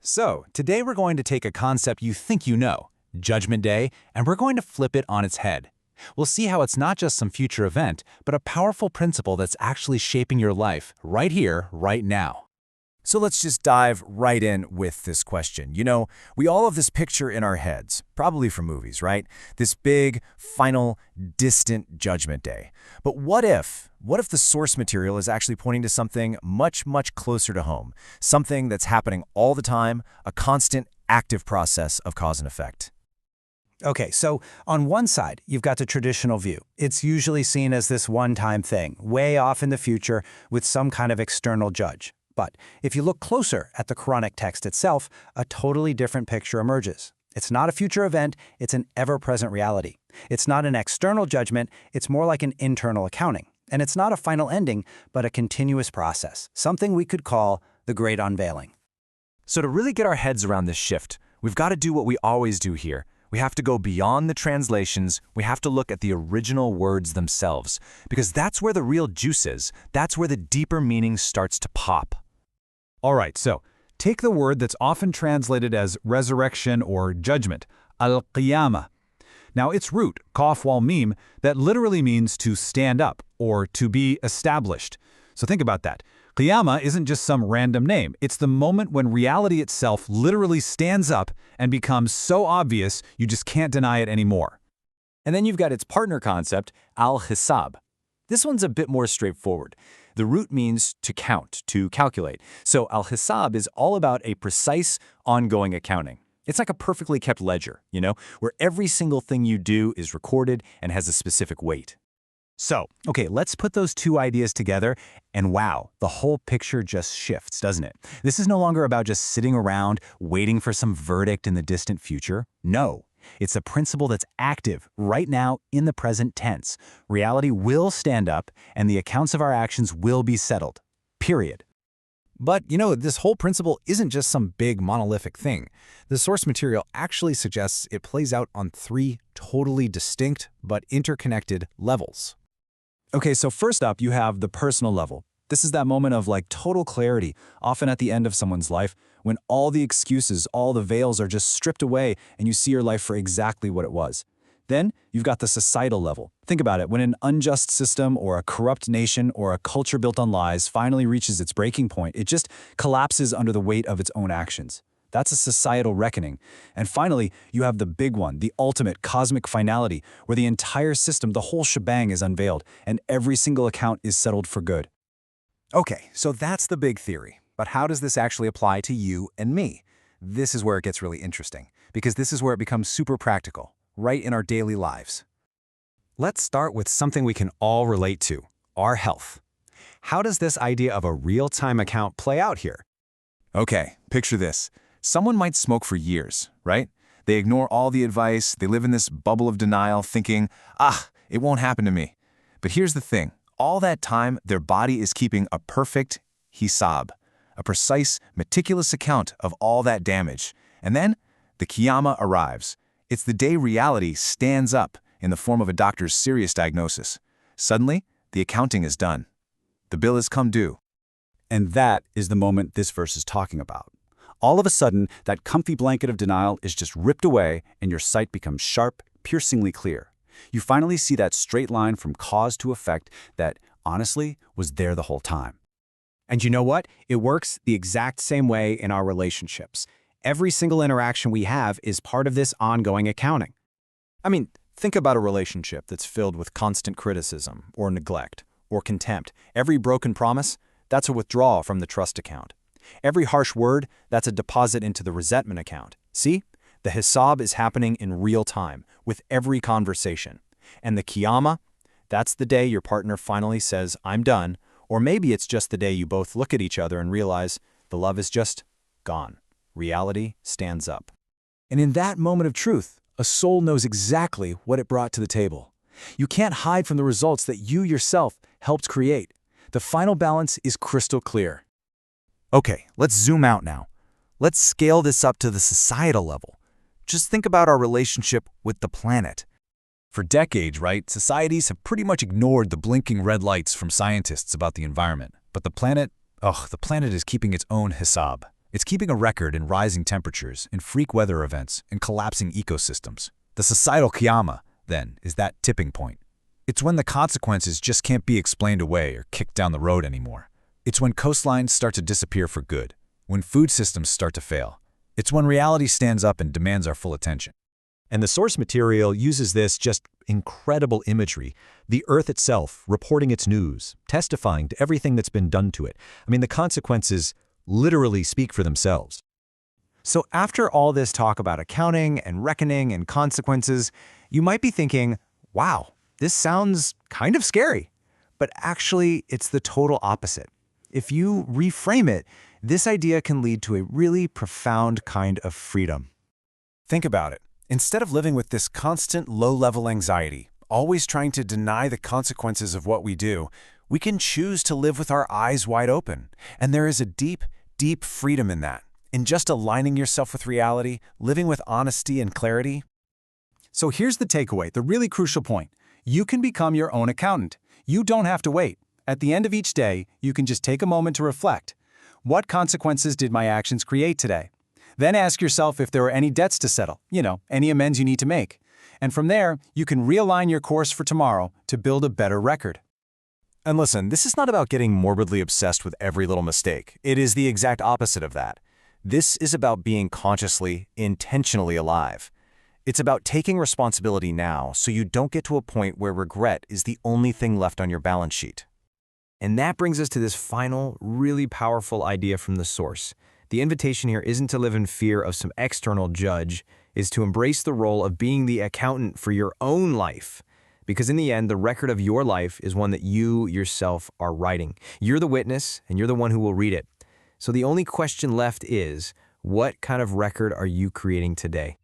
So, today we're going to take a concept you think you know, Judgment Day, and we're going to flip it on its head. We'll see how it's not just some future event, but a powerful principle that's actually shaping your life right here, right now. So let's just dive right in with this question. You know, we all have this picture in our heads, probably from movies, right? This big, final, distant judgment day. But what if the source material is actually pointing to something much, much closer to home? Something that's happening all the time, a constant, active process of cause and effect. Okay, so on one side, you've got the traditional view. It's usually seen as this one-time thing, way off in the future with some kind of external judge. But if you look closer at the Quranic text itself, a totally different picture emerges. It's not a future event, it's an ever-present reality. It's not an external judgment, it's more like an internal accounting. And it's not a final ending, but a continuous process, something we could call the Great Unveiling. So to really get our heads around this shift, we've got to do what we always do here. We have to go beyond the translations, we have to look at the original words themselves, because that's where the real juice is, that's where the deeper meaning starts to pop. All right, so take the word that's often translated as resurrection or judgment, al-Qiyamah. Now, its root, qaf wal mim, that literally means to stand up or to be established. So think about that. Qiyamah isn't just some random name. It's the moment when reality itself literally stands up and becomes so obvious you just can't deny it anymore. And then you've got its partner concept, al-Hisab. This one's a bit more straightforward. The root means to count, to calculate. So Al-Hisab is all about a precise, ongoing accounting. It's like a perfectly kept ledger, you know, where every single thing you do is recorded and has a specific weight. So, okay, let's put those two ideas together, and wow, the whole picture just shifts, doesn't it? This is no longer about just sitting around waiting for some verdict in the distant future. No. It's a principle that's active right now in the present tense. Reality will stand up, and the accounts of our actions will be settled. Period. But, you know, this whole principle isn't just some big monolithic thing. The source material actually suggests it plays out on three totally distinct but interconnected levels. Okay, so first up, you have the personal level. This is that moment of total clarity, often at the end of someone's life, when all the excuses, all the veils are just stripped away and you see your life for exactly what it was. Then you've got the societal level. Think about it, when an unjust system or a corrupt nation or a culture built on lies finally reaches its breaking point, it just collapses under the weight of its own actions. That's a societal reckoning. And finally, you have the big one, the ultimate cosmic finality, where the entire system, the whole shebang is unveiled, and every single account is settled for good. Okay, so that's the big theory. But how does this actually apply to you and me? This is where it gets really interesting, because this is where it becomes super practical, right in our daily lives. Let's start with something we can all relate to, our health. How does this idea of a real-time account play out here? Okay, picture this. Someone might smoke for years, right? They ignore all the advice, they live in this bubble of denial thinking, it won't happen to me. But here's the thing, all that time their body is keeping a perfect hisab, a precise, meticulous account of all that damage. And then the Qiyamah arrives. It's the day reality stands up in the form of a doctor's serious diagnosis. Suddenly, the accounting is done. The bill has come due. And that is the moment this verse is talking about. All of a sudden, that comfy blanket of denial is just ripped away and your sight becomes sharp, piercingly clear. You finally see that straight line from cause to effect that, honestly, was there the whole time. And you know what? It works the exact same way in our relationships. Every single interaction we have is part of this ongoing accounting. I mean, think about a relationship that's filled with constant criticism or neglect or contempt. Every broken promise, that's a withdrawal from the trust account. Every harsh word, that's a deposit into the resentment account. See? The Hisab is happening in real time, with every conversation. And the Qiyamah, that's the day your partner finally says, I'm done, or maybe it's just the day you both look at each other and realize the love is just gone. Reality stands up. And in that moment of truth, a soul knows exactly what it brought to the table. You can't hide from the results that you yourself helped create. The final balance is crystal clear. Okay, let's zoom out now. Let's scale this up to the societal level. Just think about our relationship with the planet. For decades, right, societies have pretty much ignored the blinking red lights from scientists about the environment. But the planet is keeping its own Hisab. It's keeping a record in rising temperatures, in freak weather events, in collapsing ecosystems. The societal Qiyamah, then, is that tipping point. It's when the consequences just can't be explained away or kicked down the road anymore. It's when coastlines start to disappear for good, when food systems start to fail. It's when reality stands up and demands our full attention. And the source material uses this just incredible imagery, the Earth itself reporting its news, testifying to everything that's been done to it. I mean, the consequences literally speak for themselves. So after all this talk about accounting and reckoning and consequences, you might be thinking, wow, this sounds kind of scary. But actually, it's the total opposite. If you reframe it, this idea can lead to a really profound kind of freedom. Think about it. Instead of living with this constant low-level anxiety, always trying to deny the consequences of what we do, we can choose to live with our eyes wide open. And there is a deep, deep freedom in that. In just aligning yourself with reality, living with honesty and clarity. So here's the takeaway, the really crucial point. You can become your own accountant. You don't have to wait. At the end of each day, you can just take a moment to reflect. What consequences did my actions create today? Then ask yourself if there are any debts to settle, any amends you need to make. And from there, you can realign your course for tomorrow to build a better record. And listen, this is not about getting morbidly obsessed with every little mistake. It is the exact opposite of that. This is about being consciously, intentionally alive. It's about taking responsibility now so you don't get to a point where regret is the only thing left on your balance sheet. And that brings us to this final, really powerful idea from the source. The invitation here isn't to live in fear of some external judge, is to embrace the role of being the accountant for your own life. Because in the end, the record of your life is one that you yourself are writing. You're the witness, and you're the one who will read it. So the only question left is, what kind of record are you creating today?